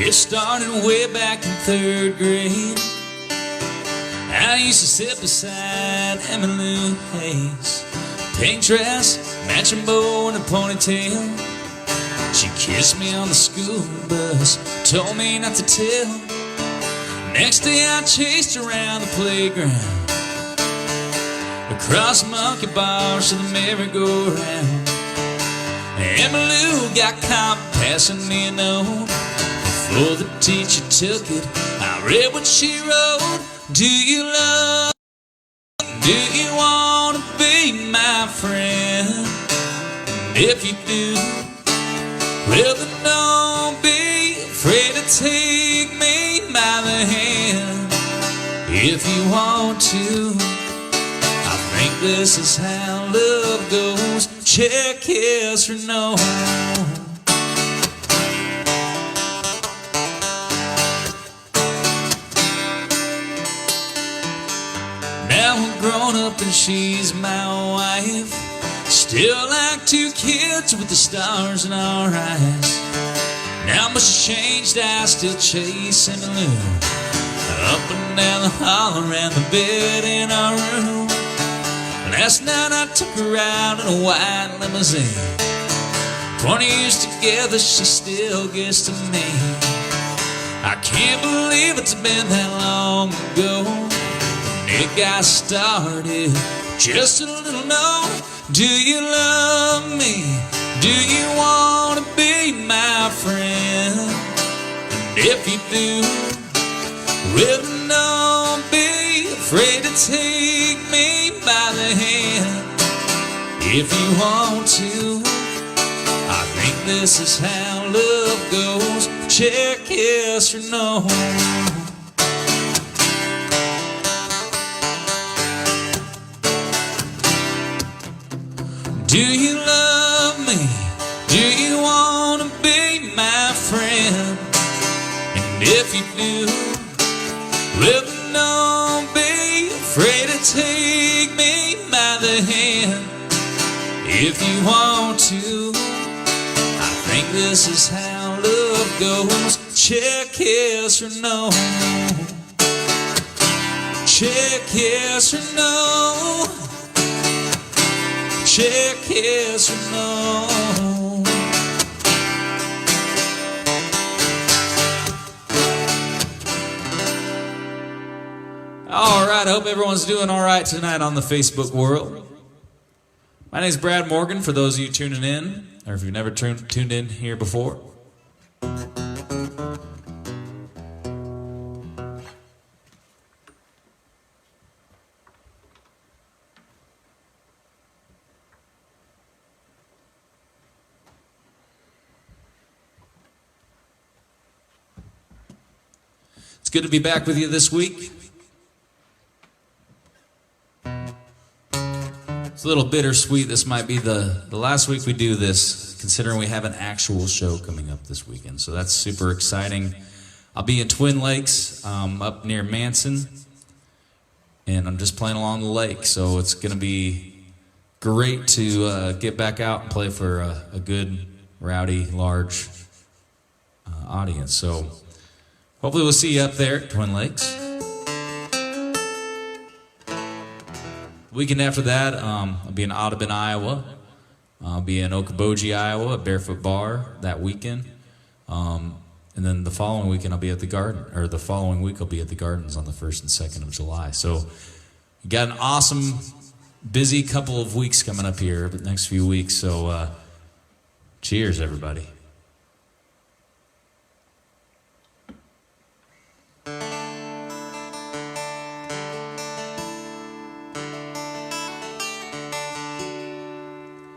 It started way back in 3rd grade. I used to sit beside Emmylou Hayes. Pink dress, matching bow and a ponytail. She kissed me on the school bus, told me not to tell. Next day I chased her around the playground, across monkey bars to the merry-go-round. Emmylou got caught passing me a note. Before the teacher took it, I read what she wrote. Do you love me? Do you want to be my friend? And if you do, well then don't be afraid to take me by the hand. If you want to, I think this is how love goes. Check yes or no. Now we're grown up and she's my wife. Still like 2 kids with the stars in our eyes. Now much has changed, I still chase Emmylou up and down the hall around the bed in our room. Last night I took her out in a white limousine. 20 years together, she still gets to me. I can't believe it's been that long ago. It got started, just a little note. Do you love me? Do you want to be my friend? And if you do, well, don't be afraid to take me by the hand. If you want to, I think this is how love goes. Check yes or no. Do you love me? Do you want to be my friend? And if you do, well, don't be afraid to take me by the hand. If you want to, I think this is how love goes. Check yes or no. Check yes or no. Check yes or no. All right, I hope everyone's doing all right tonight on the Facebook world. My name is Brad Morgan, for those of you tuning in, or if you've never tuned in here before. It's good to be back with you this week. It's a little bittersweet. This might be the last week we do this, considering we have an actual show coming up this weekend. So that's super exciting. I'll be in Twin Lakes, up near Manson, and I'm just playing along the lake. So it's going to be great to get back out and play for a good, rowdy, large audience. So hopefully we'll see you up there at Twin Lakes. Weekend after that, I'll be in Audubon, Iowa. I'll be in Okoboji, Iowa, at Barefoot Bar that weekend. And then the following weekend, I'll be at the Garden, or the following week, I'll be at the Gardens on the 1st and 2nd of July. So you got an awesome, busy couple of weeks coming up here, the next few weeks. So cheers, everybody.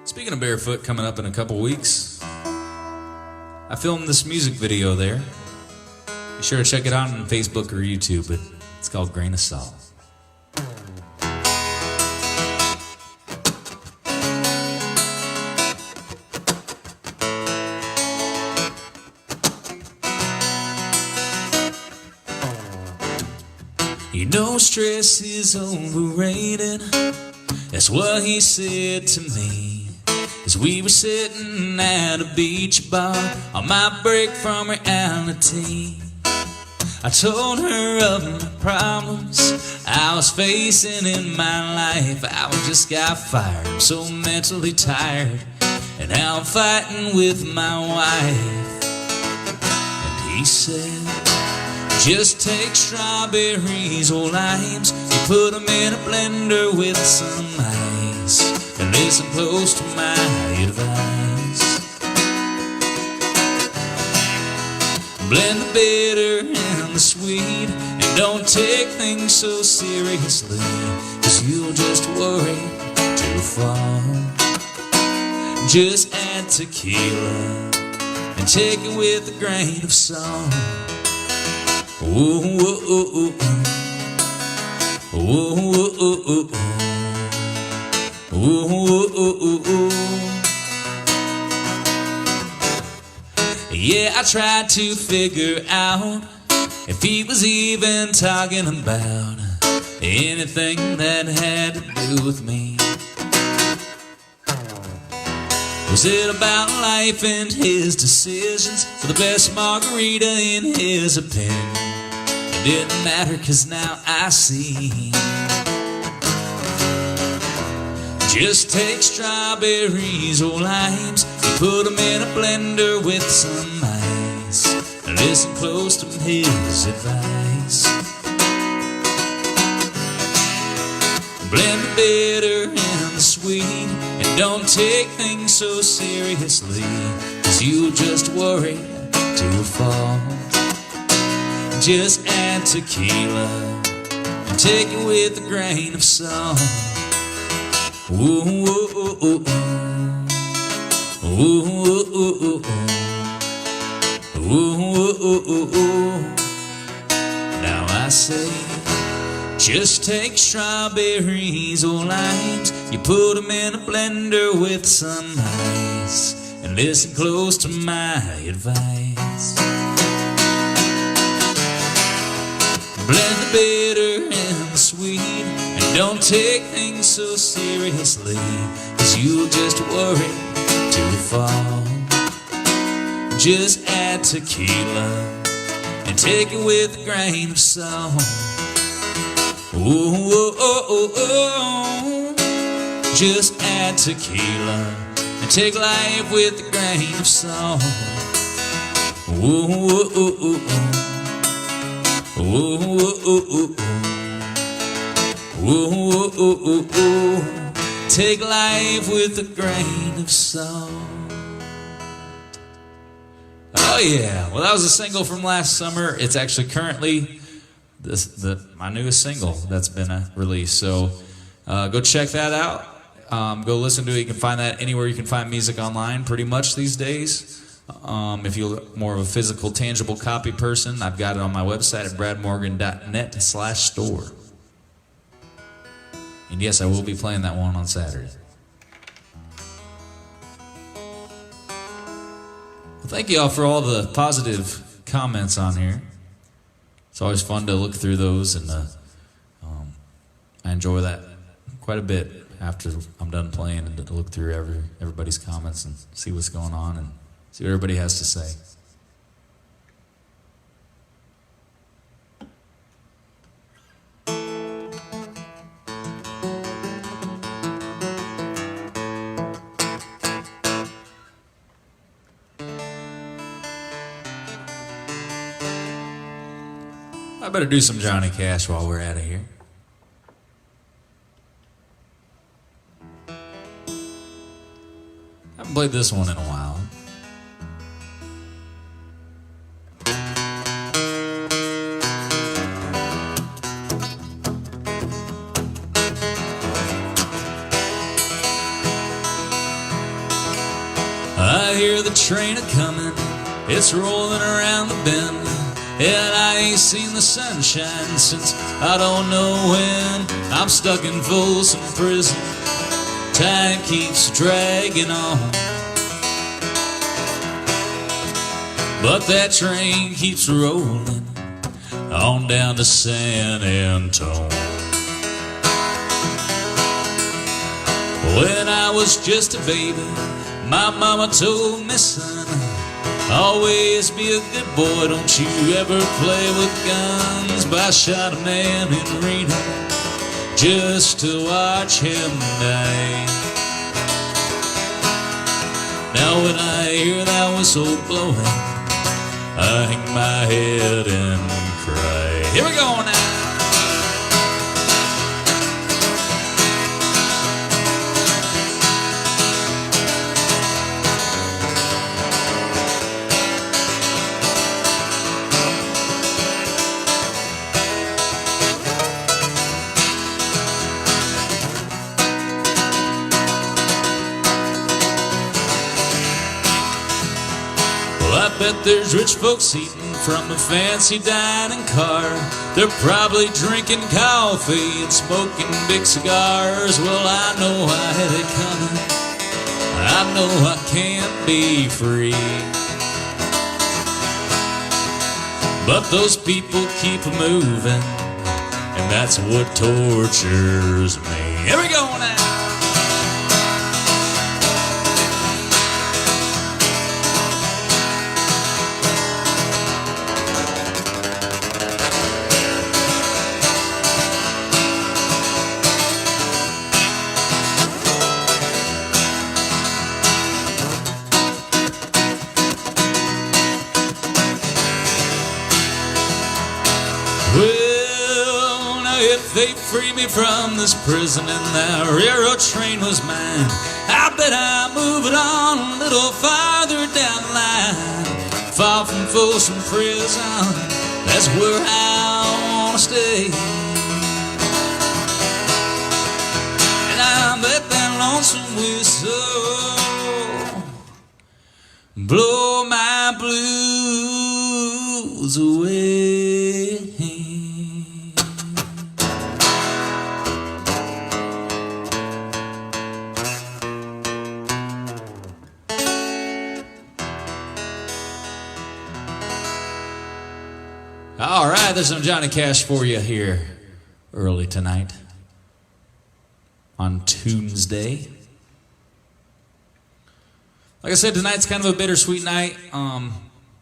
Speaking of Barefoot, coming up in a couple weeks, I filmed this music video there. Be sure to check it out on Facebook or YouTube. It's called Grain of Salt. You know stress is overrated. That's what he said to me. as we were sitting at a beach bar on my break from reality. I told her of my problems I was facing in my life. I just got fired, I'm so mentally tired, and now I'm fighting with my wife. And he said, just take strawberries or limes, you put them in a blender with some ice, and listen close to my advice. Blend the bitter and the sweet, and don't take things so seriously, 'cause you'll just worry too far. Just add tequila and take it with a grain of salt. Ooh, ooh, ooh, ooh. Ooh, ooh, ooh, ooh. Ooh, ooh, ooh, ooh. Yeah, I tried to figure out if he was even talking about anything that had to do with me. Was it about life and his decisions for the best margarita in his opinion? It didn't matter, 'cause now I see. Just take strawberries or limes, you put them in a blender with some ice, and listen close to his advice. Blend the bitter and the sweet, and don't take things so seriously, 'cause you'll just worry too far. Just add tequila and take it with a grain of salt. Ooh, ooh, ooh, ooh. Ooh, ooh, ooh, ooh. Ooh, ooh, ooh, ooh, ooh. Now I say, just take strawberries or limes, you put them in a blender with some ice, and listen close to my advice. Blend the bitter and the sweet, and don't take things so seriously, 'cause you'll just worry too far. Just add tequila and take it with a grain of salt. Ooh, oh, oh, oh, oh. Just add tequila and take life with a grain of salt. Ooh, oh, oh, oh, oh. Ooh, ooh, ooh, ooh. Ooh, ooh, ooh, ooh, ooh. Take life with a grain of salt. Oh yeah, well that was a single from last summer. It's actually currently my newest single that's been released. So go check that out. Go listen to it. You can find that anywhere you can find music online pretty much these days. If you're more of a physical, tangible copy person, I've got it on my website at bradmorgan.net/store. And yes, I will be playing that one on Saturday. Well, thank you all for all the positive comments on here. It's always fun to look through those, and I enjoy that quite a bit after I'm done playing, and to look through everybody's comments and see what's going on and see what everybody has to say. I better do some Johnny Cash while we're out of here. I haven't played this one in a while. I hear the train a-comin', it's rolling around the bend, and I ain't seen the sunshine since I don't know when. I'm stuck in Folsom Prison, time keeps dragging on, but that train keeps rolling on down to San Antone. When I was just a baby, my mama told me, son, always be a good boy, don't you ever play with guns. But I shot a man in Reno just to watch him die. Now when I hear that whistle blowing, I hang my head and cry. Here we go now. I bet there's rich folks eating from a fancy dining car. They're probably drinking coffee and smoking big cigars. Well, I know I had it coming. I know I can't be free. But those people keep moving, and that's what tortures me. Here we go now. Well, now if they free me from this prison and that railroad train was mine, I bet I move it on a little farther down the line. Far from Folsom Prison, that's where I wanna stay. And I bet that lonesome whistle blow my blues away. All right, there's some Johnny Cash for you here early tonight on Tuesday. Like I said, tonight's kind of a bittersweet night.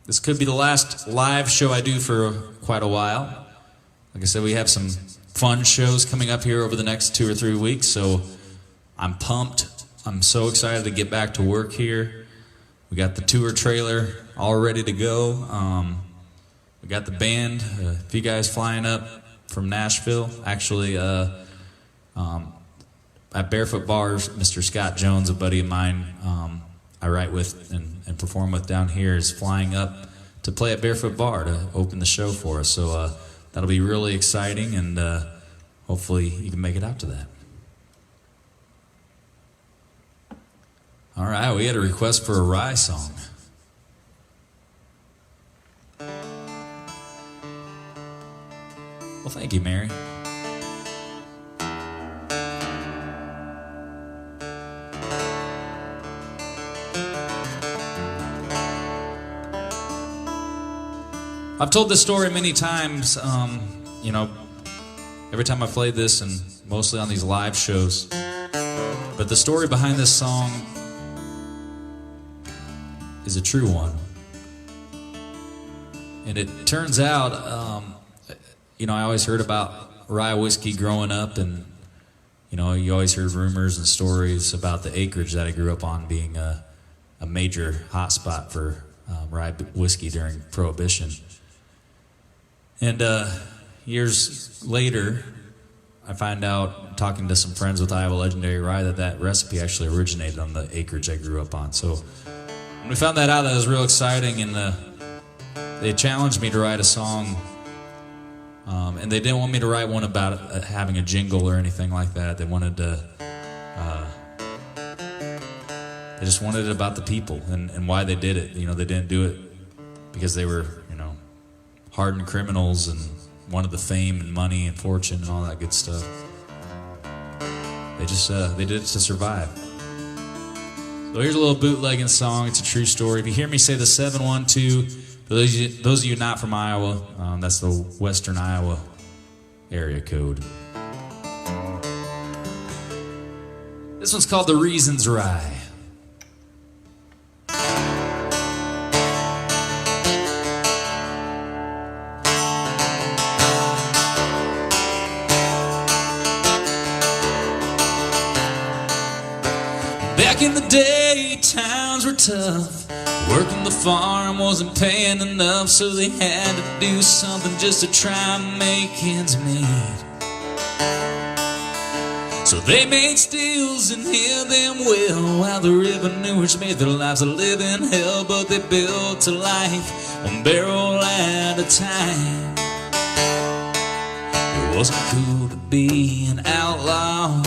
This could be the last live show I do for quite a while. Like I said, we have some fun shows coming up here over the next 2 or 3 weeks, so I'm pumped. I'm so excited to get back to work here. We got the tour trailer all ready to go. We got the band, a few guys flying up from Nashville. Actually, at Barefoot Bars, Mr. Scott Jones, a buddy of mine I write with and perform with down here, is flying up to play at Barefoot Bar to open the show for us. So that'll be really exciting, and hopefully you can make it out to that. All right, we had a request for a Rye song. Well, thank you, Mary. I've told this story many times, you know, every time I play this and mostly on these live shows. But the story behind this song is a true one. And it turns out, you know, I always heard about rye whiskey growing up, and, you know, you always heard rumors and stories about the acreage that I grew up on being a major hotspot for rye whiskey during Prohibition. And years later, I find out, talking to some friends with Iowa Legendary Rye, that recipe actually originated on the acreage I grew up on. So when we found that out, that was real exciting, and they challenged me to write a song. And they didn't want me to write one about having a jingle or anything like that. They wanted to, they just wanted it about the people and why they did it. You know, they didn't do it because they were, you know, hardened criminals and wanted the fame and money and fortune and all that good stuff. They just, they did it to survive. So here's a little bootlegging song. It's a true story. If you hear me say the 712, for those of you not from Iowa, that's the Western Iowa area code. This one's called The Reasons Rye. Back in the day, times were tough. Working the farm wasn't paying enough, so they had to do something just to try and make ends meet. So they made stills and hid them well, while the revenuers made their lives a living hell. But they built a life one barrel at a time. It wasn't cool to be an outlaw.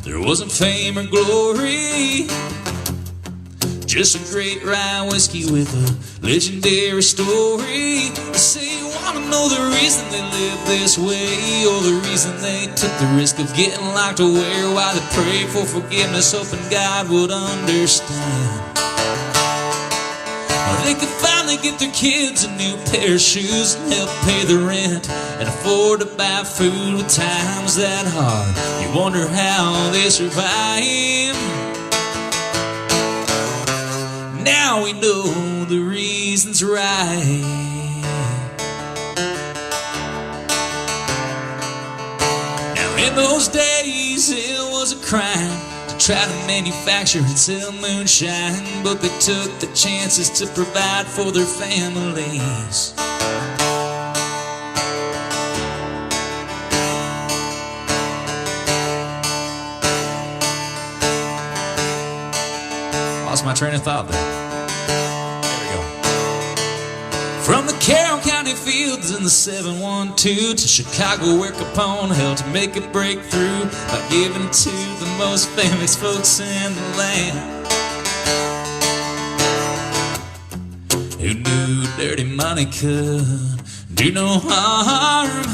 There wasn't fame or glory, just a great rye whiskey with a legendary story. They say you want to know the reason they live this way, or the reason they took the risk of getting locked away, or why they prayed for forgiveness, hoping God would understand. Or they could finally get their kids a new pair of shoes and help pay the rent and afford to buy food with times that hard. You wonder how they survive. Now we know the reason's right. Now in those days it was a crime to try to manufacture and sell moonshine, but they took the chances to provide for their families. Lost my train of thought there. There we go. From the Carroll County fields in the 712 to Chicago, where Capone helped make a breakthrough by giving to the most famous folks in the land, who knew dirty money could do no harm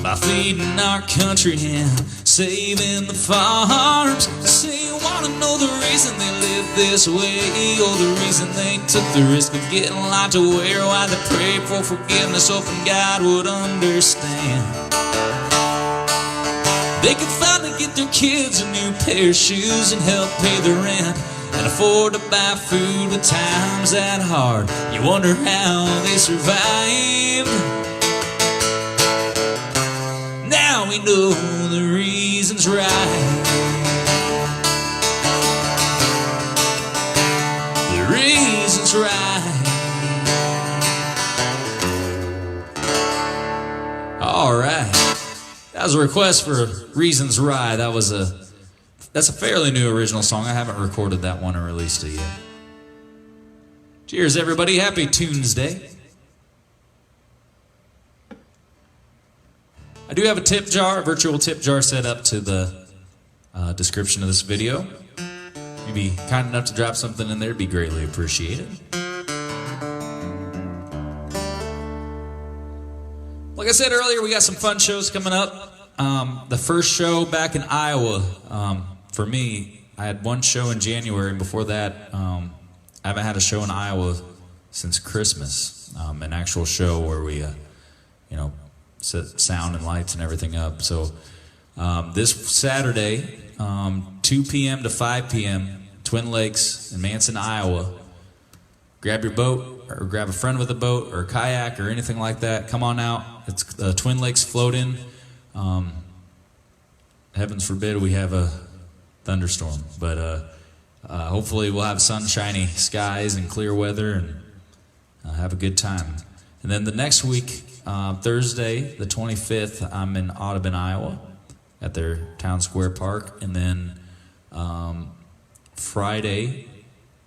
by feeding our country and saving the farms. Say you want to know the reason they live this way, or the reason they took the risk of getting locked away, or why they prayed for forgiveness, hoping God would understand. They could finally get their kids a new pair of shoes and help pay the rent and afford to buy food with times that hard. You wonder how they survived. Now we know the reason's right. The reason's right. All right. That was a request for Reasons Right. That's a fairly new original song. I haven't recorded that one or released it yet. Cheers, everybody. Happy Tuesday. I do have a tip jar, a virtual tip jar set up to the description of this video. If you'd be kind enough to drop something in there, it'd be greatly appreciated. Like I said earlier, we got some fun shows coming up. The first show back in Iowa, for me, I had one show in January, and before that, I haven't had a show in Iowa since Christmas. An actual show where we, set sound and lights and everything up. So this Saturday, 2 p.m. to 5 p.m., Twin Lakes in Manson, Iowa. Grab your boat, or grab a friend with a boat, or a kayak, or anything like that. Come on out. It's Twin Lakes Float-In. Heavens forbid we have a thunderstorm, but hopefully we'll have sunshiny skies and clear weather and have a good time. And then the next week, Thursday, the 25th, I'm in Audubon, Iowa, at their Town Square Park. And then Friday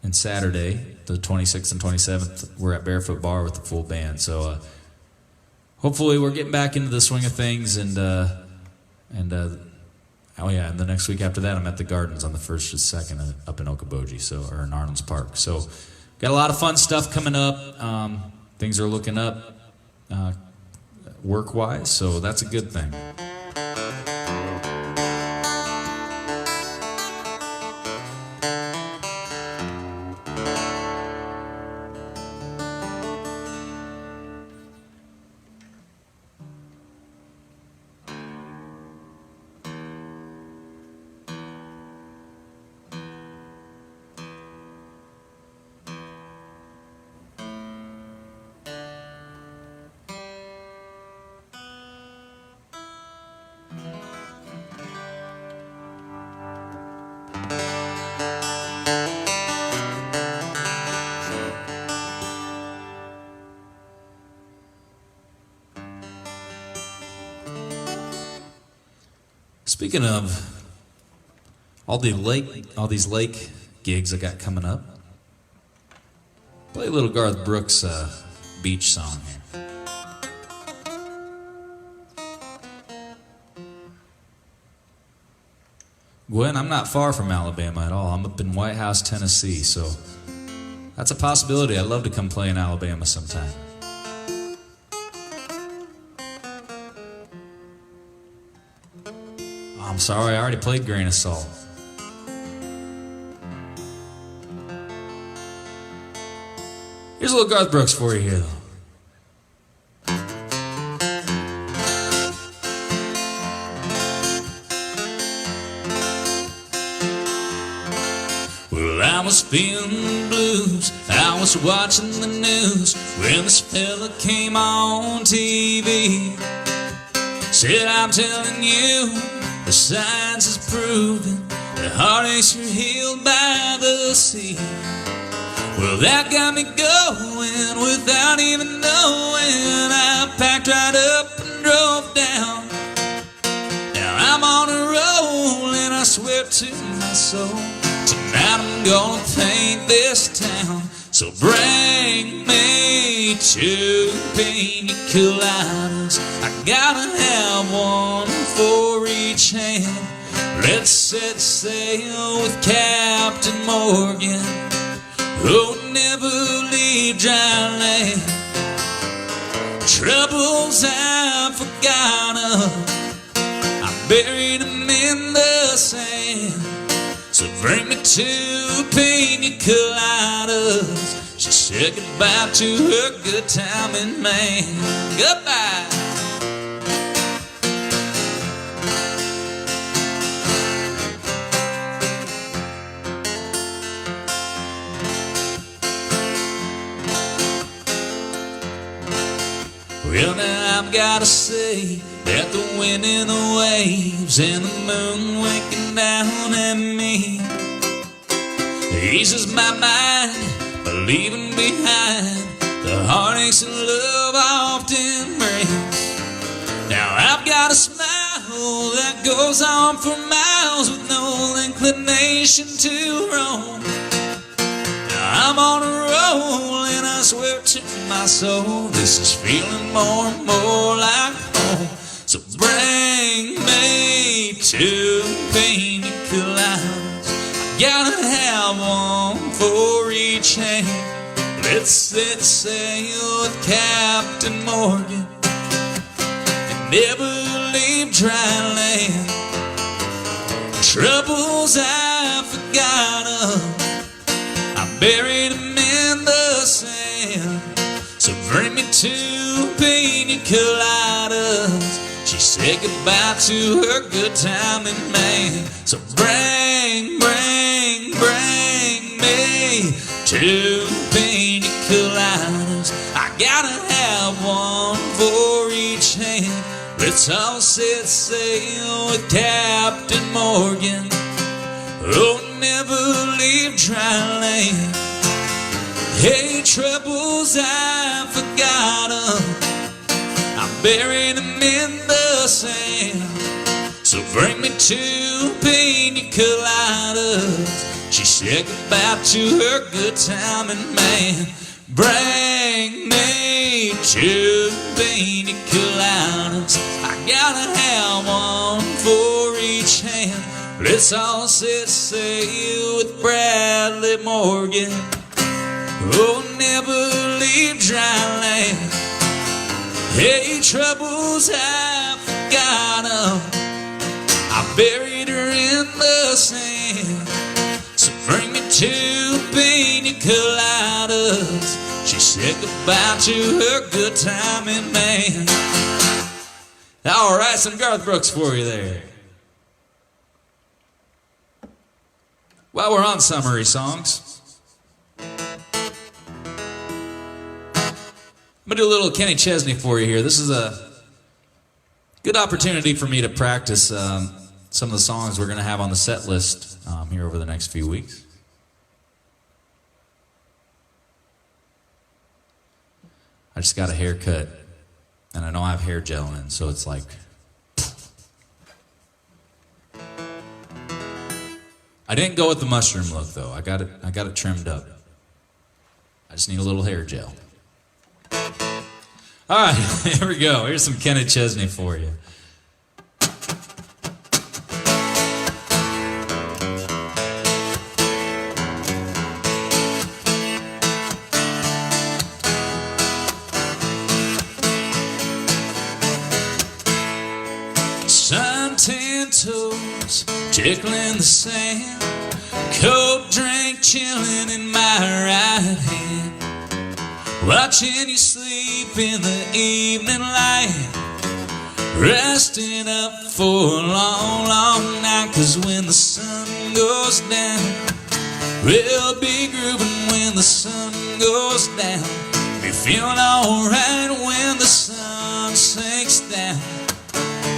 and Saturday, the 26th and 27th, we're at Barefoot Bar with the full band. So hopefully we're getting back into the swing of things. And and the next week after that, I'm at the Gardens on the 1st and 2nd up in Okoboji, or in Arnold's Park. So got a lot of fun stuff coming up. Things are looking up work-wise, so that's a good thing. Speaking of all these lake gigs I got coming up, play a little Garth Brooks beach song here. Gwen, I'm not far from Alabama at all. I'm up in White House, Tennessee, so that's a possibility. I'd love to come play in Alabama sometime. Oh, I'm sorry, I already played Grain of Salt. Here's a little Garth Brooks for you here, though. Well, I was feeling the blues, I was watching the news when this fella came on TV. Said, I'm telling you, the science is proving that heartaches are healed by the sea. Well, that got me going without even knowing. I packed right up and drove down. Now I'm on a roll and I swear to my soul, tonight I'm gonna paint this town. So bring me 2 pina coladas. I gotta have one for each hand. Let's set sail with Captain Morgan. Oh, never leave dry land. Troubles I've forgotten, I buried them in the sand. So bring me 2 pina coladas. She said goodbye to her good timing man. Goodbye. Well, now I've gotta say that the wind and the waves and the moon winking down at me eases my mind by leaving behind the heartaches and love I often brings. Now I've got a smile that goes on for miles with no inclination to roam. Now I'm on a roll and I swear to my soul, this is feeling more and more like home. So bring me 2 pina coladas. I gotta have one for each hand. Let's set sail with Captain Morgan and never leave dry land. Troubles I've forgotten, I buried them in the sand. So bring me 2 pina coladas. She said goodbye to her good timing man. So bring me 2 pina coladas. I gotta have one for each hand. Let's all set sail with Captain Morgan. Oh, never leave dry land. Hey, troubles I've forgotten, I buried them in the sand. So bring me 2 pina coladas. She said goodbye to her good timing man. Bring me 2 pina coladas. I gotta have one for each hand. Let's all set sail with Bradley Morgan. Oh, never leave dry land. Hey, troubles I've forgotten, I buried her in the sand. So bring me 2 pina coladas. She said goodbye to her good timing man. All right, some Garth Brooks for you there. While we're on summary songs, I'm going to do a little Kenny Chesney for you here. This is a good opportunity for me to practice some of the songs we're going to have on the set list here over the next few weeks. I just got a haircut, and I know I have hair gel in, so it's like I didn't go with the mushroom look though. I got it trimmed up. I just need a little hair gel. All right, here we go. Here's some Kenny Chesney for you. Suntan toes tickling the sand, cold drink chilling in my right hand, watching you sleep in the evening light, resting up for a long, long night. 'Cause when the sun goes down, we'll be grooving when the sun goes down, be feeling alright when the sun sinks down.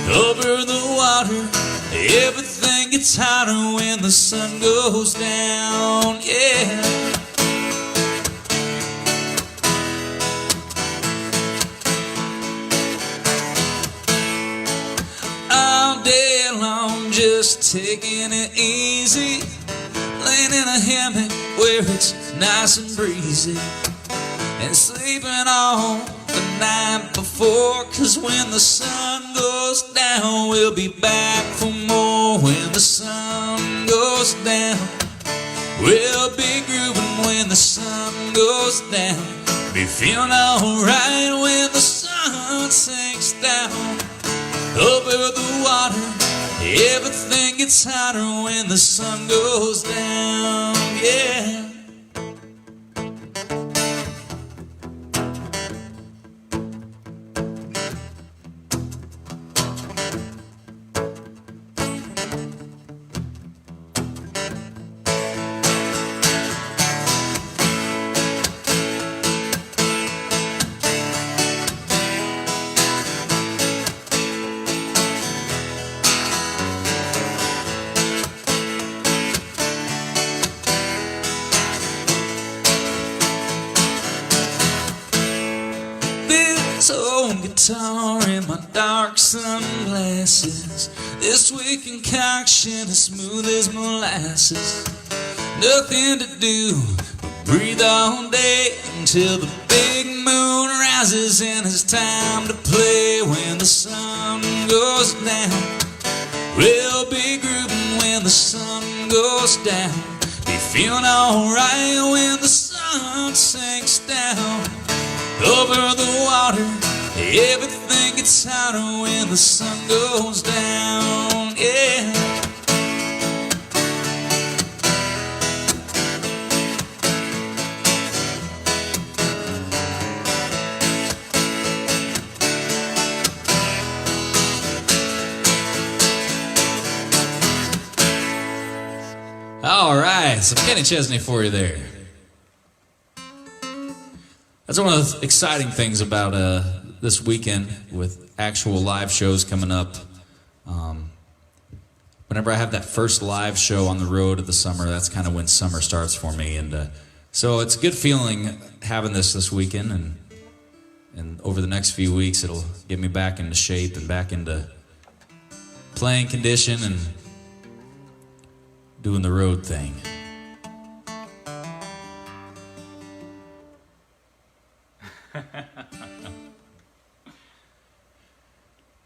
Over the water, everything gets hotter when the sun goes down, yeah. All day long, just taking it easy, laying in a hammock where it's nice and breezy, and sleeping all the night before. 'Cause when the sun goes down, we'll be back for more. When the sun goes down, we'll be grooving when the sun goes down, be feeling alright when the sun sinks down. Over the water, everything gets hotter when the sun goes down, yeah. Old guitar and my dark sunglasses, this sweet concoction as smooth as molasses. Nothing to do but breathe all day until the big moon rises and it's time to play. When the sun goes down, we'll be grooving when the sun goes down, be feeling alright when the sun sinks down. Over the water, everything gets hotter when the sun goes down, yeah. All right, some Kenny Chesney for you there. That's one of the exciting things about this weekend with actual live shows coming up. Whenever I have that first live show on the road of the summer, that's kind of when summer starts for me. And so it's a good feeling having this weekend. And over the next few weeks, it'll get me back into shape and back into playing condition and doing the road thing.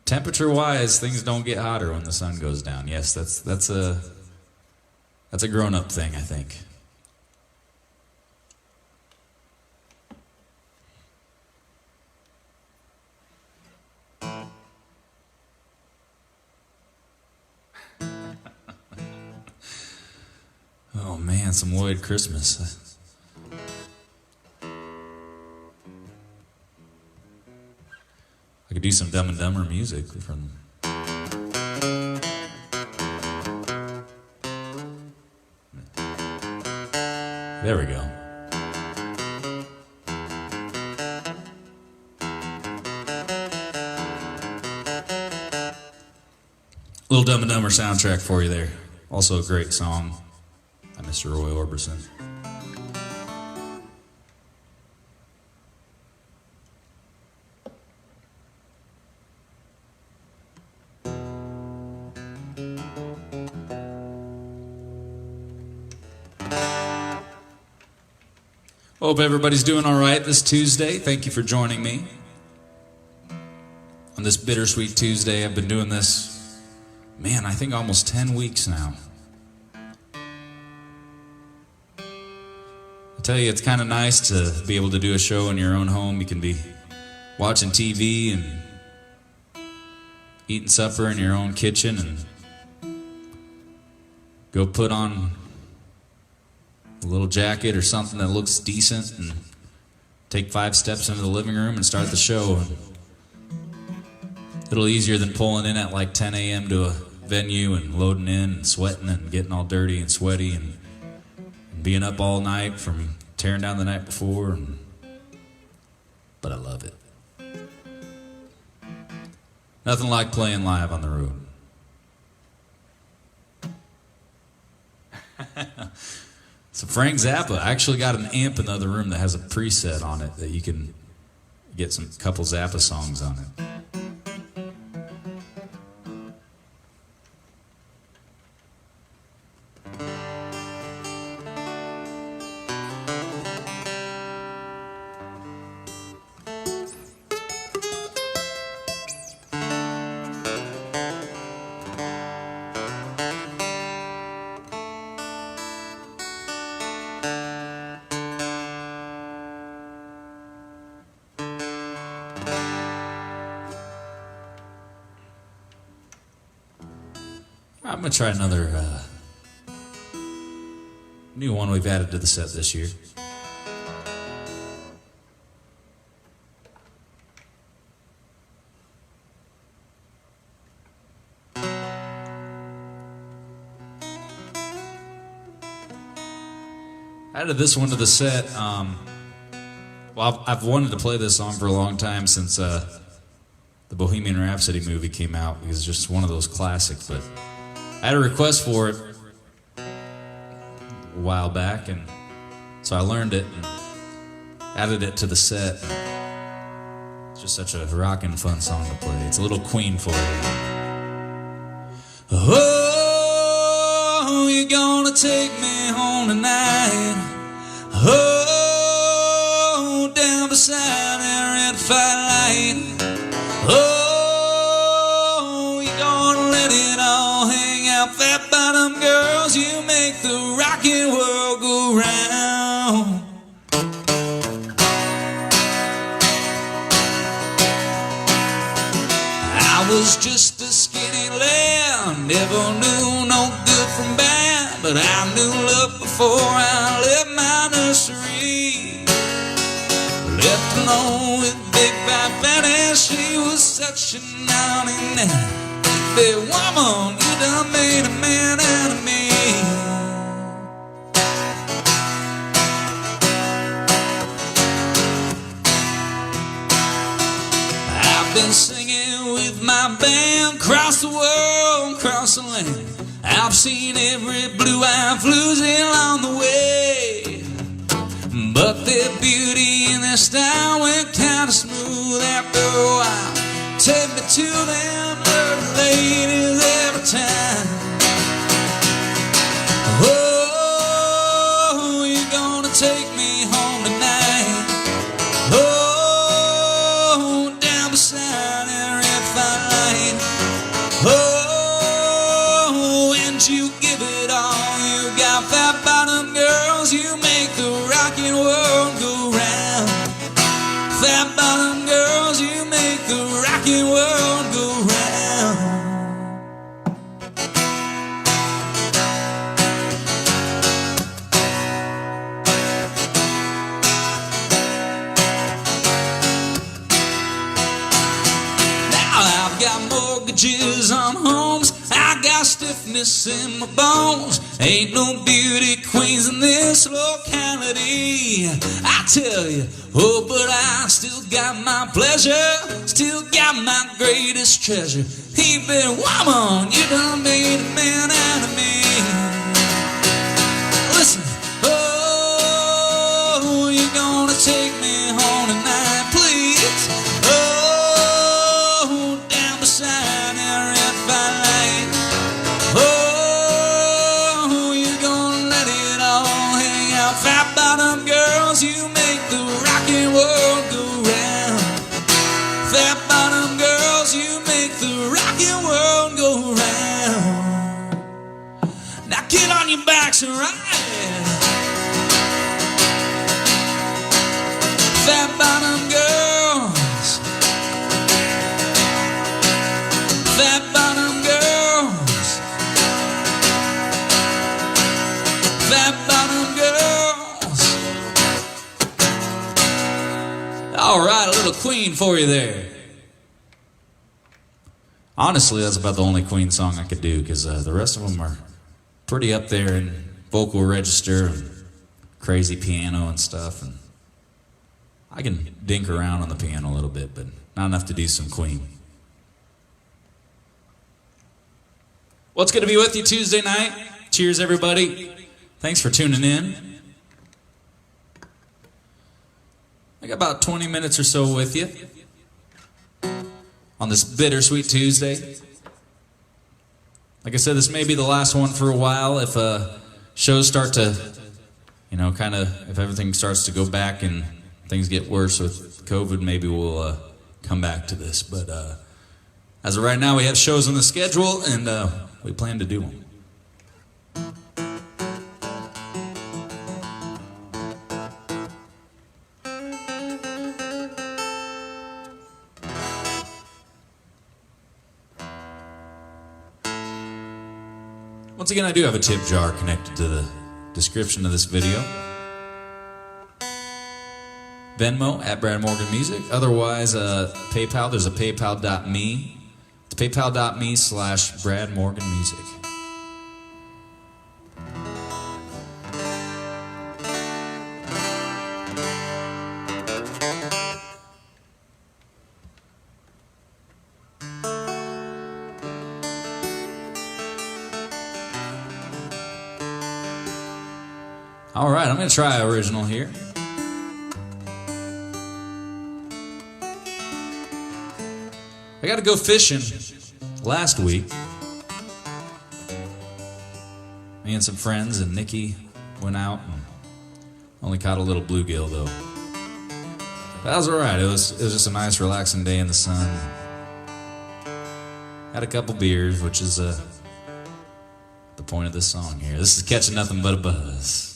Temperature-wise, things don't get hotter when the sun goes down. Yes, that's a grown-up thing, I think. Oh man, some Lloyd Christmas. I could do some Dumb and Dumber music from... There we go. Little Dumb and Dumber soundtrack for you there. Also a great song by Mr. Roy Orbison. Hope everybody's doing all right this Tuesday. Thank you for joining me on this bittersweet Tuesday. I've been doing this, man, I think almost 10 weeks now. I tell you, it's kind of nice to be able to do a show in your own home. You can be watching TV and eating supper in your own kitchen and go put on a little jacket or something that looks decent and take 5 steps into the living room and start the show. A little easier than pulling in at like 10 a.m. to a venue and loading in and sweating and getting all dirty and sweaty and being up all night from tearing down the night before. But I love it. Nothing like playing live on the road. So Frank Zappa, I actually got an amp in the other room that has a preset on it that you can get some couple Zappa songs on it. I'm going to try another new one we've added to the set this year. Added this one to the set. Well, I've wanted to play this song for a long time since the Bohemian Rhapsody movie came out, because it's just one of those classics, but I had a request for it a while back, and so I learned it and added it to the set. It's just such a rockin' fun song to play. It's a little Queen for you. Oh, you're gonna take me home tonight. Oh, down beside that red firelight. Oh, you're gonna let it all hang out. Fat bottom girls, you make the rockin' world go round. I was just a skinny lamb, never knew no good from bad, but I knew love before I left my nursery. Left alone with Big Fat Fanny, she was such a naughty night. Big woman, you done made a man out of me. I've been singing with my band, cross the world, cross the land. I've seen every blue-eyed floozy along the way, but their beauty and their style went kind of smooth after a while. Take me to them dirty ladies every time. Oh, you're gonna take me home tonight. Oh, down beside that red firelight. Oh, and you give it all you got. Fat bottom girls, you make the rockin' world go round. Fat bottom girls, you make the rockin' world go round. Now I've got mortgages on homes, I got stiffness in my bones. Ain't no beauty queens in this locality, I tell you. Oh, but I still got my pleasure, still got my greatest treasure. Hey, baby woman, you done made a man out of me. Listen, oh, you're gonna take me home tonight, please. Oh, down beside that red firelight. Oh, you're gonna let it all hang out. Fat bottom girls, you make the rockin' world go round. Fat bottom girls, you make the rockin' world go round. Now get on your backs and ride. Fat bottom girls, fat bottom girls, fat bottom girls. All right, a little Queen for you there. Honestly, that's about the only Queen song I could do, because the rest of them are pretty up there in vocal register and crazy piano and stuff. And I can dink around on the piano a little bit, but not enough to do some Queen. Well, it's good to be with you Tuesday night. Cheers, everybody. Thanks for tuning in. I got about 20 minutes or so with you on this bittersweet Tuesday. Like I said, this may be the last one for a while. If shows start to, kind of, if everything starts to go back and things get worse with COVID, maybe we'll come back to this. But as of right now, we have shows on the schedule, and we plan to do them. Once again, I do have a tip jar connected to the description of this video. Venmo at Brad Morgan Music. Otherwise, PayPal, there's a paypal.me. It's paypal.me/Brad Morgan Music. All right, I'm going to try original here. I got to go fishing last week. Me and some friends and Nikki went out and only caught a little bluegill though. But that was all right. It was just a nice relaxing day in the sun. Had a couple beers, which is the point of this song here. This is Catching Nothing But a Buzz.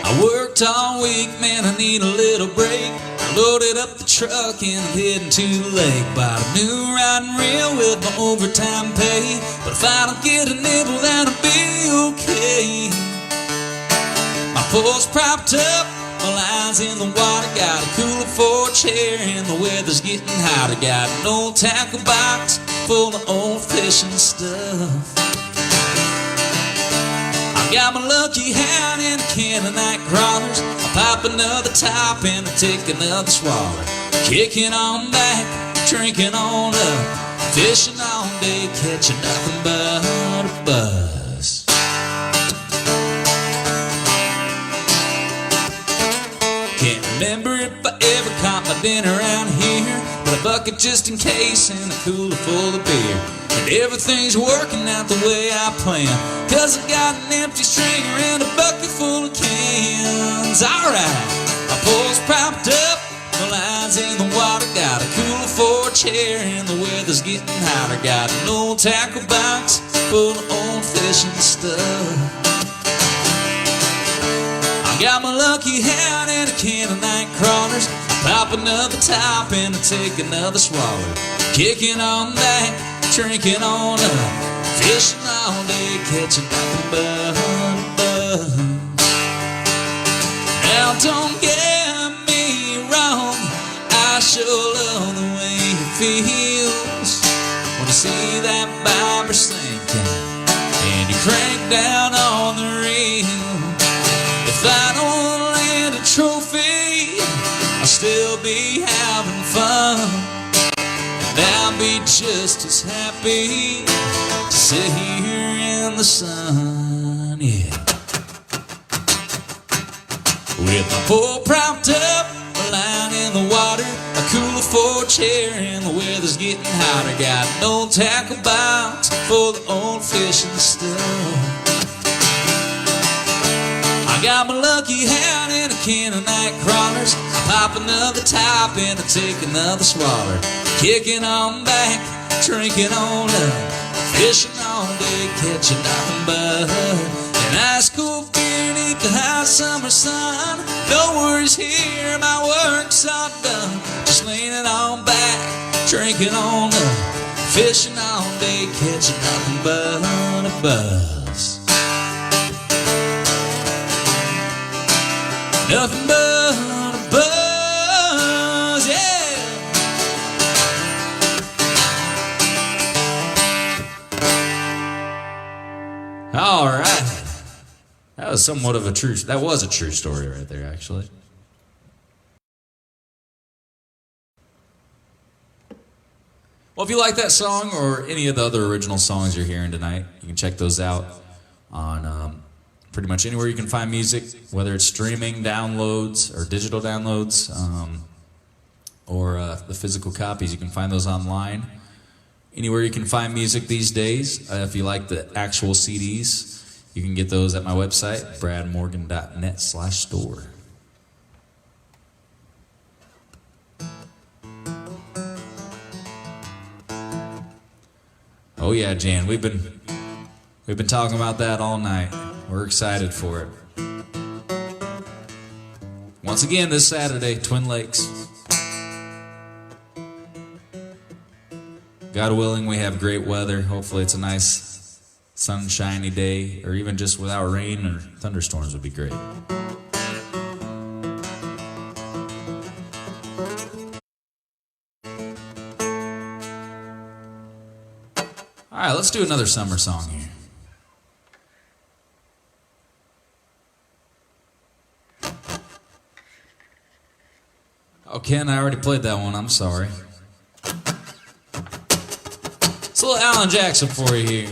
I worked all week, man, I need a little break. I loaded up the truck and I'm heading to the lake. Bought a new riding reel with my overtime pay. But if I don't get a nibble, then I'll be okay. My pole's propped up, my line's in the water. Got a cooler for a chair and the weather's getting hotter. Got an old tackle box full of old fishing stuff. Got my lucky hand in a can of night crawlers. I pop another top and I take another swallow. Kicking on back, drinking on up, fishing all day, catching nothing but a buzz. Can't remember if I ever caught my dinner around here, but a bucket just in case and a cooler full of beer. And everything's working out the way I planned, 'cause I got an empty stringer and a bucket full of cans. Alright, my pole's propped up, my line's in the water. Got a cooler for a chair and the weather's getting hotter. Got an old tackle box full of old fishing stuff. I got my lucky hat and a can of night crawlers. I pop another top and I take another swallow. Kicking on back, drinking on up, fishing all day, catching nothing but a buzz. Now don't get me wrong, I sure love the way it feels when you see that bobber sinking and you crank down on the reel. If I don't land a trophy, I'll still be having fun. I'll be just as happy to sit here in the sun, yeah. With my pole propped getting hotter. Got an old tackle box for the old fishing stuff. I got my lucky hat and a can of night crawlers. Pop another top and I take another swaller. Kicking on back, drinking on up. Fishing all day, catching nothing but an ice cold beer beneath the hot summer sun. No worries here, my work's all done. Just leaning on back, drinking on up. Fishing all day, catching nothing but a buzz. Nothing but a buzz, yeah. All right. That was somewhat of a true, that was a true story right there, actually. Well, if you like that song or any of the other original songs you're hearing tonight, you can check those out on pretty much anywhere you can find music, whether it's streaming, downloads, or digital downloads, or the physical copies. You can find those online. Anywhere you can find music these days. If you like the actual CDs, you can get those at my website, bradmorgan.net/store. Oh yeah, Jan, we've been talking about that all night. We're excited for it. Once again, this Saturday, Twin Lakes. God willing, we have great weather. Hopefully it's a nice sunshiny day, or even just without rain or thunderstorms would be great. All right, let's do another summer song here. Oh, Ken, I already played that one. I'm sorry. It's a little Alan Jackson for you here.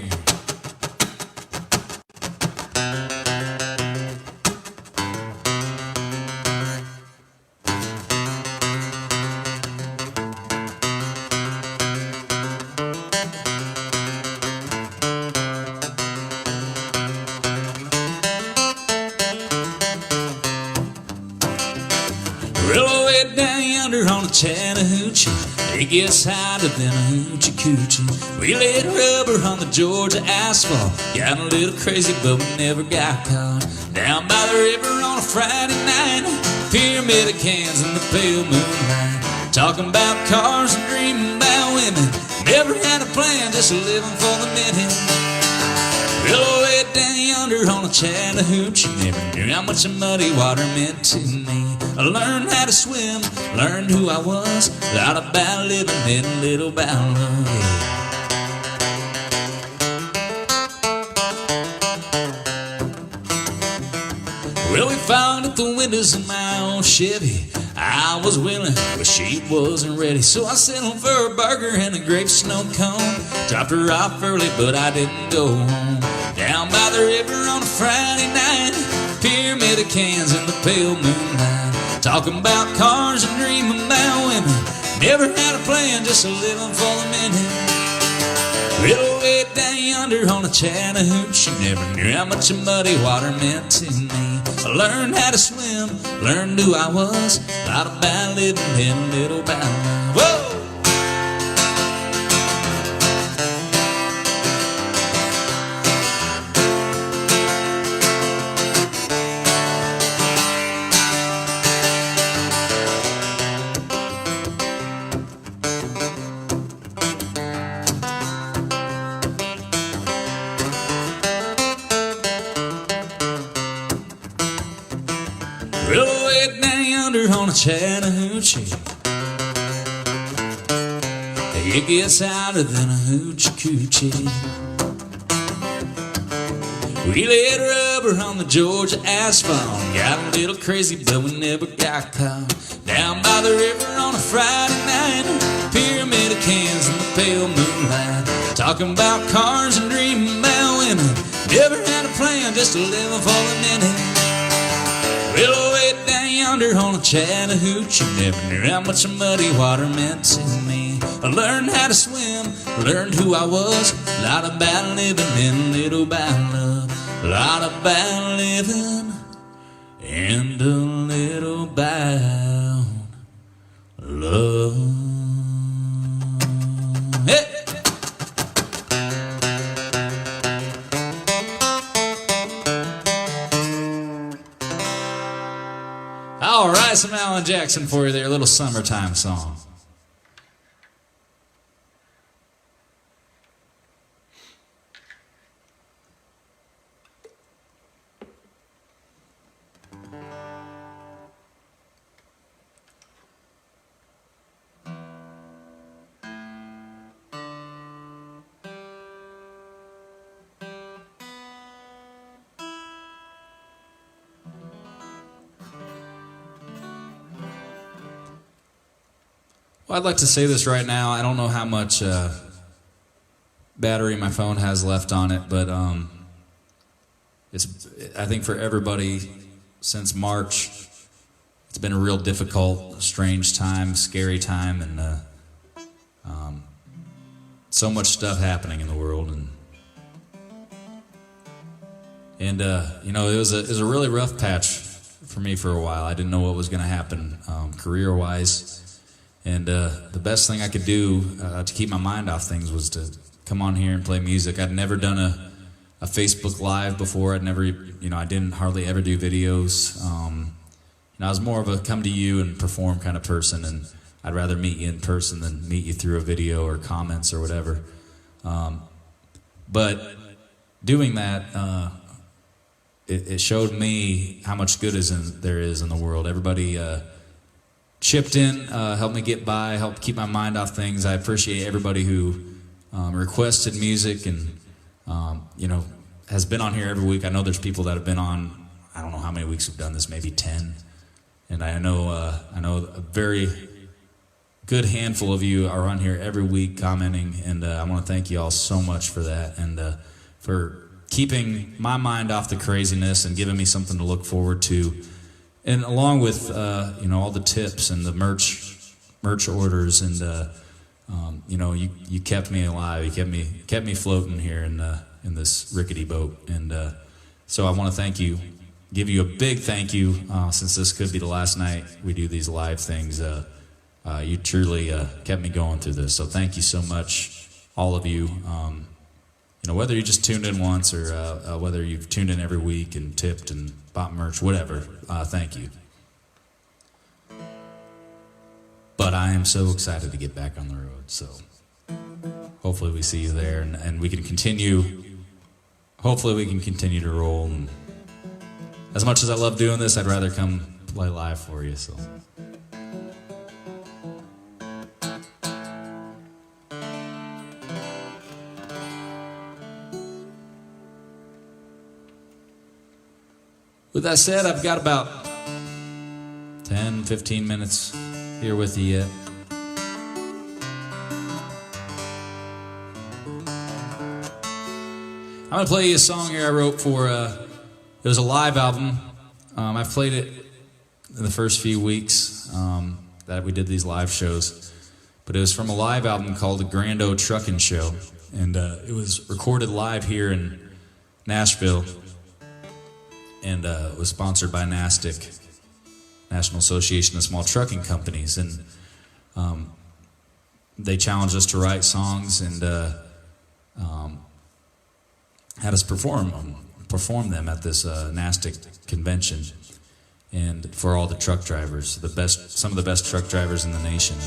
Way down yonder on the Chattahoochee, it gets hotter than a hoochie coochie. We laid rubber on the Georgia asphalt, got a little crazy but we never got caught. Down by the river on a Friday night, pyramid of cans in the pale moonlight, talking about cars and dreaming about women. Never had a plan, just living for the minute. Well, way down yonder on the Chattahoochee, never knew how much the muddy water meant to me. I learned how to swim, learned who I was, a lot about living and a little about love. Well, we fogged up the windows in my old Chevy. I was willing, but she wasn't ready, so I settled for a burger and a grape snow cone. Dropped her off early, but I didn't go home. Down by the river on a Friday night, pyramid of cans in the pale moonlight, talking about cars and dreaming about women. Never had a plan, just a living for the minute. Well, way down yonder on the Chattahoochee, never knew how much the muddy water meant to me. I learned how to swim, learned who I was, a lot about living and a little about love. Whoa! Well, way down yonder on a Chattahoochee, it gets hotter than a hoochie coochie. We laid rubber on the Georgia asphalt, got a little crazy but we never got caught. Down by the river on a Friday night, pyramid of cans in the pale moonlight, talking about cars and dreaming about women. Never had a plan, just a living for the minute. Well, way down yonder on a Chattahoochee. Never knew how much muddy water meant to me. I learned how to swim, learned who I was. A lot about living and a little about love. A lot about living and a little about love. Hey! All right, some Alan Jackson for you there, a little summertime song. Well, I'd like to say this right now. I don't know how much battery my phone has left on it, but I think for everybody since March, it's been a real difficult, strange time, scary time, and so much stuff happening in the world, and you know, it was a really rough patch for me for a while. I didn't know what was going to happen career-wise. And the best thing I could do to keep my mind off things was to come on here and play music. I'd never done a Facebook Live before. I'd never, you know, I didn't hardly ever do videos. You know, I was more of a come to you and perform kind of person, and I'd rather meet you in person than meet you through a video or comments or whatever. But doing that, it showed me how much good there is in the world. Everybody chipped in, helped me get by, helped keep my mind off things. I appreciate everybody who requested music and you know, has been on here every week. I know there's people that have been on, I don't know how many weeks we've done this, maybe 10. And I know a very good handful of you are on here every week commenting, and I want to thank you all so much for that, and for keeping my mind off the craziness and giving me something to look forward to. And along with you know, all the tips and the merch orders, and you know, you kept me alive. You kept me floating here in this rickety boat. And so I want to thank you, give you a big thank you, since this could be the last night we do these live things. You truly kept me going through this. So thank you so much, all of you. You know, whether you just tuned in once or whether you've tuned in every week and tipped and bought merch, whatever, thank you. But I am so excited to get back on the road, so hopefully we see you there, and we can continue, hopefully we can continue to roll. And as much as I love doing this, I'd rather come play live for you, so. With that said, I've got about 10, 15 minutes here with you yet. I'm going to play you a song here I wrote for, it was a live album. I've played it in the first few weeks that we did these live shows. But it was from a live album called The Grand Ole Truckin' Show. And it was recorded live here in Nashville. And it was sponsored by NASTC, National Association of Small Trucking Companies, and they challenged us to write songs and had us perform them at this NASTC convention, and for all the truck drivers, some of the best truck drivers in the nation.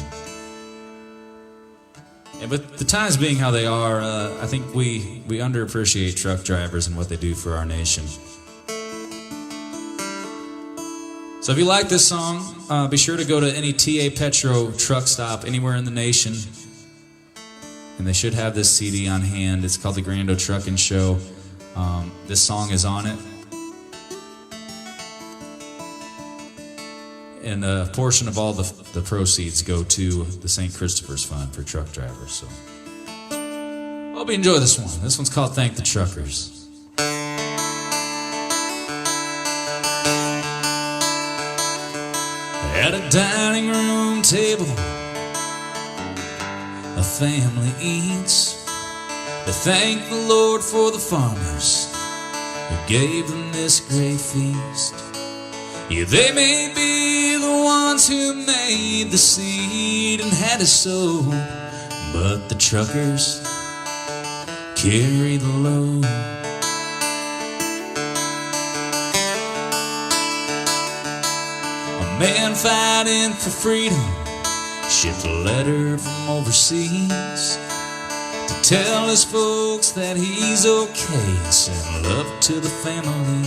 And with the times being how they are, I think we underappreciate truck drivers and what they do for our nation. So if you like this song, be sure to go to any TA Petro truck stop anywhere in the nation, and they should have this CD on hand. It's called The Grand Ole Truckin' Show. This song is on it. And a portion of all the proceeds go to the St. Christopher's Fund for truck drivers. So hope you enjoy this one. This one's called Thank the Truckers. At a dining room table, a family eats to thank the Lord for the farmers who gave them this great feast. Yeah, they may be the ones who made the seed and had to sow, but the truckers carry the load. A man fighting for freedom shipped a letter from overseas to tell his folks that he's okay and send love to the family.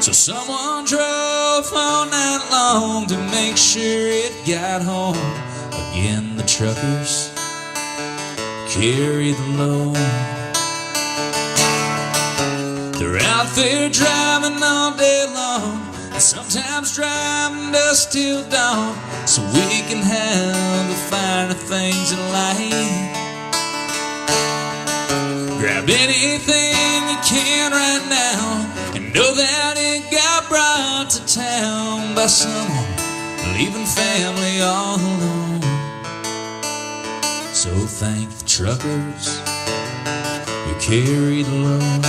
So someone drove all night long to make sure it got home. Again, the truckers carry the load. They're out there driving all day long, and sometimes driving us till dawn, so we can have the finer things in life. Grab anything you can right now, and know that it got brought to town by someone leaving family all alone. So thank the truckers who carry the load.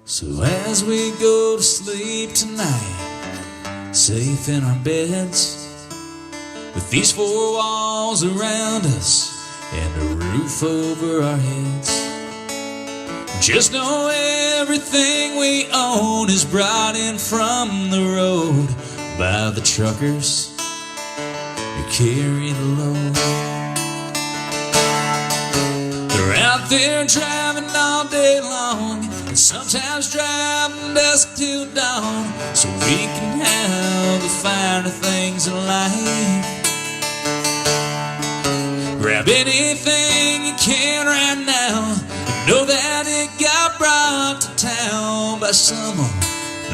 So as we go to sleep tonight, safe in our beds, with these four walls around us and a roof over our heads, just know everything we own is brought in from the road by the truckers who carry the load. They're out there driving all day long, and sometimes driving dusk till dawn, so we can have the finer things in life. Grab anything you can right now, and know that it got brought to town by someone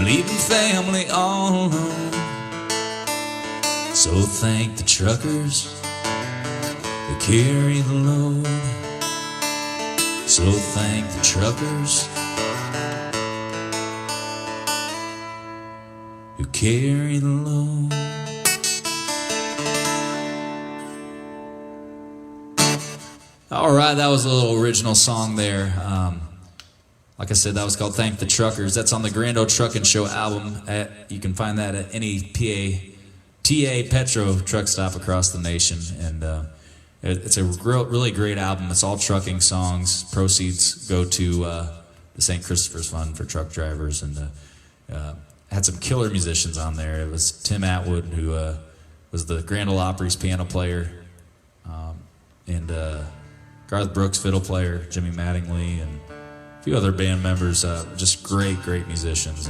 leaving family all alone. So thank the truckers who carry the load. So thank the truckers who carry the load. All right, that was a little original song there. Like I said, that was called Thank the Truckers. That's on the Grand Ole Truckin' Show album. You can find that at any TA Petro truck stop across the nation. And it's a really great album. It's all trucking songs. Proceeds go to the St. Christopher's Fund for truck drivers. And had some killer musicians on there. It was Tim Atwood, who was the Grand Ole Opry's piano player, and Garth Brooks, fiddle player, Jimmy Mattingly, and a few other band members. Just great musicians.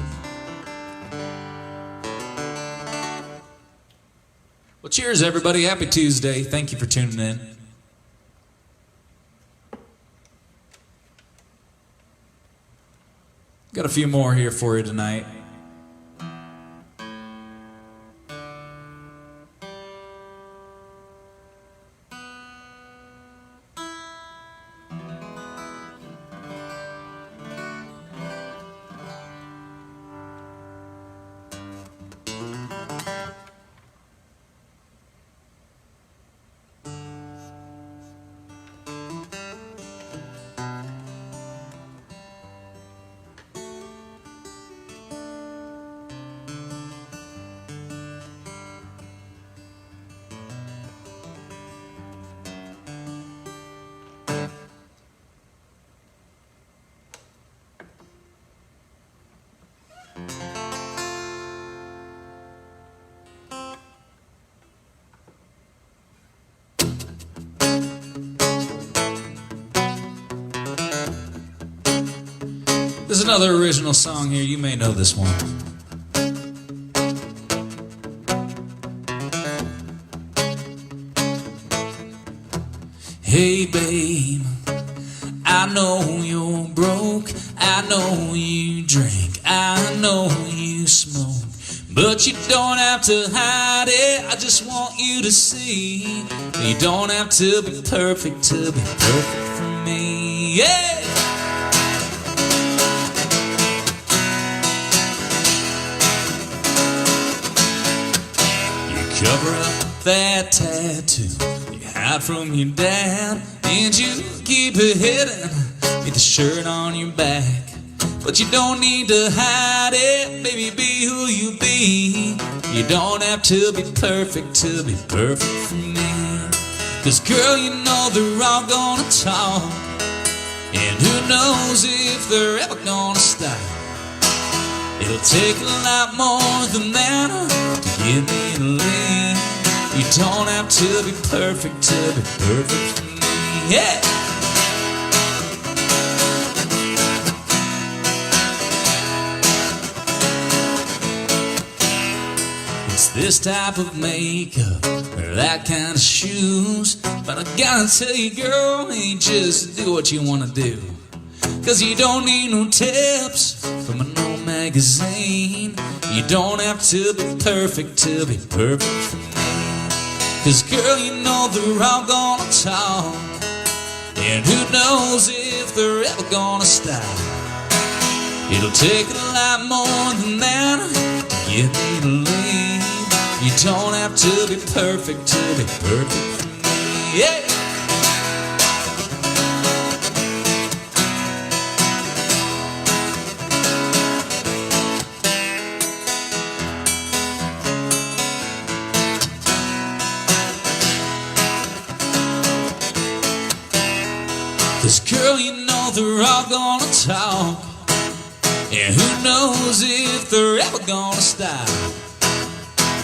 Well, cheers, everybody. Happy Tuesday. Thank you for tuning in. Got a few more here for you tonight. There's another original song here. You may know this one. Hey babe, I know you're broke, I know you drink, I know you smoke, but you don't have to hide it. I just want you to see you don't have to be perfect for me. Yeah. You cover up that tattoo you hide from your dad, and you keep it hidden with the shirt on your back. But you don't need to hide it, baby, be who you be. You don't have to be perfect for me. 'Cause girl, you know they're all gonna talk, and who knows if they're ever gonna stop. It'll take a lot more than that to get me to leave. You don't have to be perfect for me. Yeah. It's this type of makeup or that kind of shoes, but I gotta tell you, girl, ain't just do what you wanna do. 'Cause you don't need no tips from an old magazine. You don't have to be perfect for me. 'Cause girl, you know they're all gonna talk, and who knows if they're ever gonna stop. It'll take a lot more than that to get me to leave. You don't have to be perfect for me. Yeah. Cause girl, you know they're all gonna talk, and who knows if they're ever gonna stop.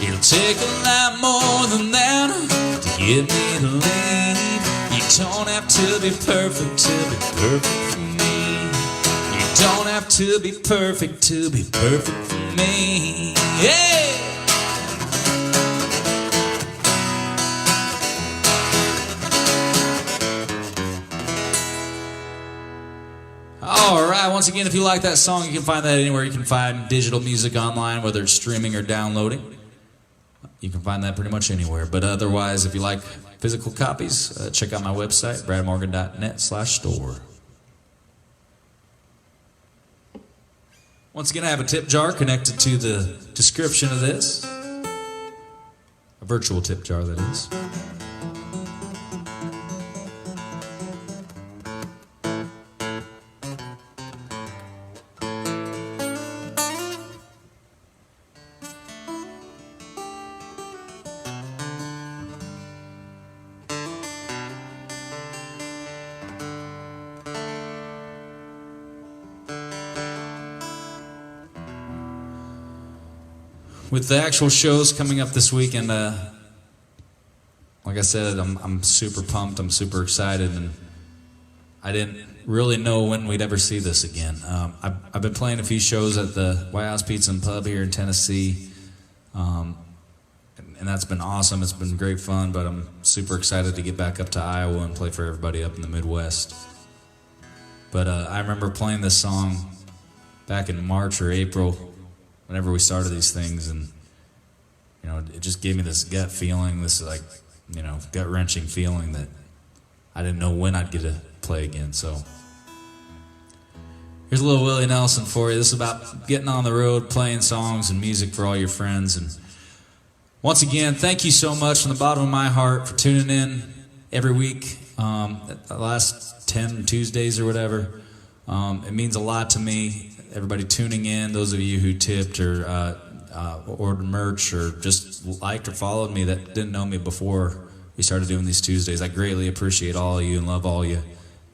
It'll take a lot more than that to get me to leave. You don't have to be perfect for me. You don't have to be perfect for me. Yeah. Alright, once again, if you like that song, you can find that anywhere you can find digital music online, whether it's streaming or downloading. You can find that pretty much anywhere. But otherwise, if you like physical copies, check out my website, bradmorgan.net/store. Once again, I have a tip jar connected to the description of this. A virtual tip jar, that is. With the actual shows coming up this weekend, like I said, I'm super pumped, I'm super excited, and I didn't really know when we'd ever see this again. I've been playing a few shows at the White House Pizza and Pub here in Tennessee, and that's been awesome. It's been great fun, but I'm super excited to get back up to Iowa and play for everybody up in the Midwest. But I remember playing this song back in March or April, whenever we started these things, and you know, it just gave me this gut feeling, this like, you know, gut-wrenching feeling that I didn't know when I'd get to play again. So here's a little Willie Nelson for you. This is about getting on the road, playing songs and music for all your friends. And once again, thank you so much from the bottom of my heart for tuning in every week, the last 10 Tuesdays or whatever. It means a lot to me. Everybody tuning in, those of you who tipped or ordered merch or just liked or followed me that didn't know me before we started doing these Tuesdays. I greatly appreciate all of you and love all of you.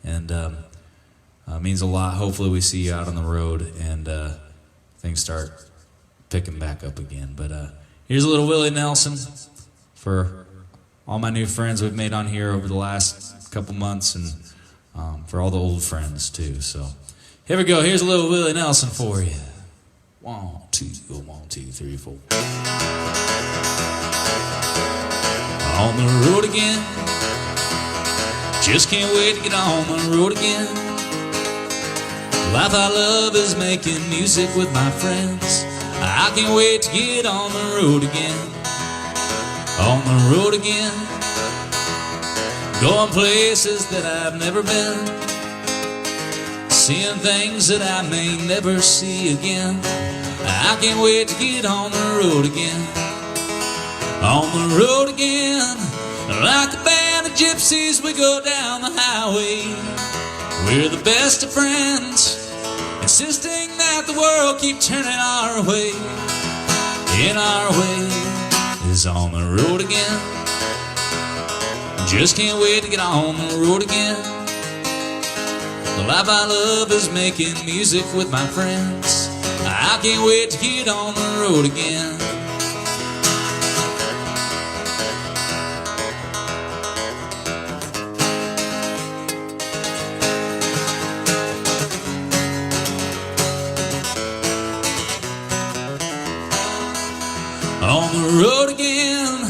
And it means a lot. Hopefully we see you out on the road and things start picking back up again. But here's a little Willie Nelson for all my new friends we've made on here over the last couple months, and for all the old friends too. So here we go. Here's a little Willie Nelson for you. 1, 2, 1, 2, 3, 4. On the road again, Just can't wait to get on the road again. Life I love is making music with my friends. I can't wait to get on the road again. On the road again. Going places that I've never been. Seeing things that I may never see again. I can't wait to get on the road again. On the road again. Like a band of gypsies we go down the highway. We're the best of friends, insisting that the world keep turning our way. In our way is on the road again. Just can't wait to get on the road again. The life I love is making music with my friends. I can't wait to get on the road again. On the road again,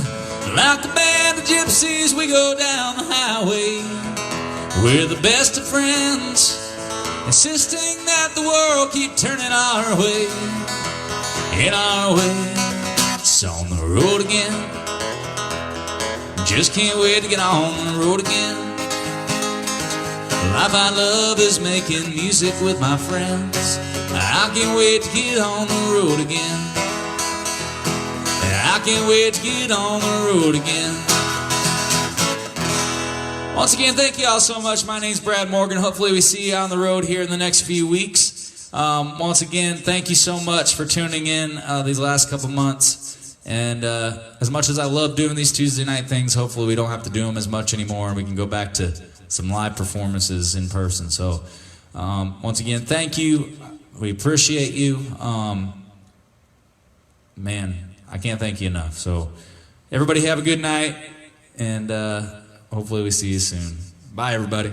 like a band of gypsies we go down the highway. We're the best of friends, insisting that the world keep turning our way. In our way, it's on the road again. Just can't wait to get on the road again. The life I love is making music with my friends. I can't wait to get on the road again. I can't wait to get on the road again. Once again, thank you all so much. My name's Brad Morgan. Hopefully we see you on the road here in the next few weeks. Once again, thank you so much for tuning in these last couple months. And as much as I love doing these Tuesday night things, hopefully we don't have to do them as much anymore and we can go back to some live performances in person. So once again, thank you. We appreciate you. Man, I can't thank you enough. So everybody have a good night, and hopefully we see you soon. Bye, everybody.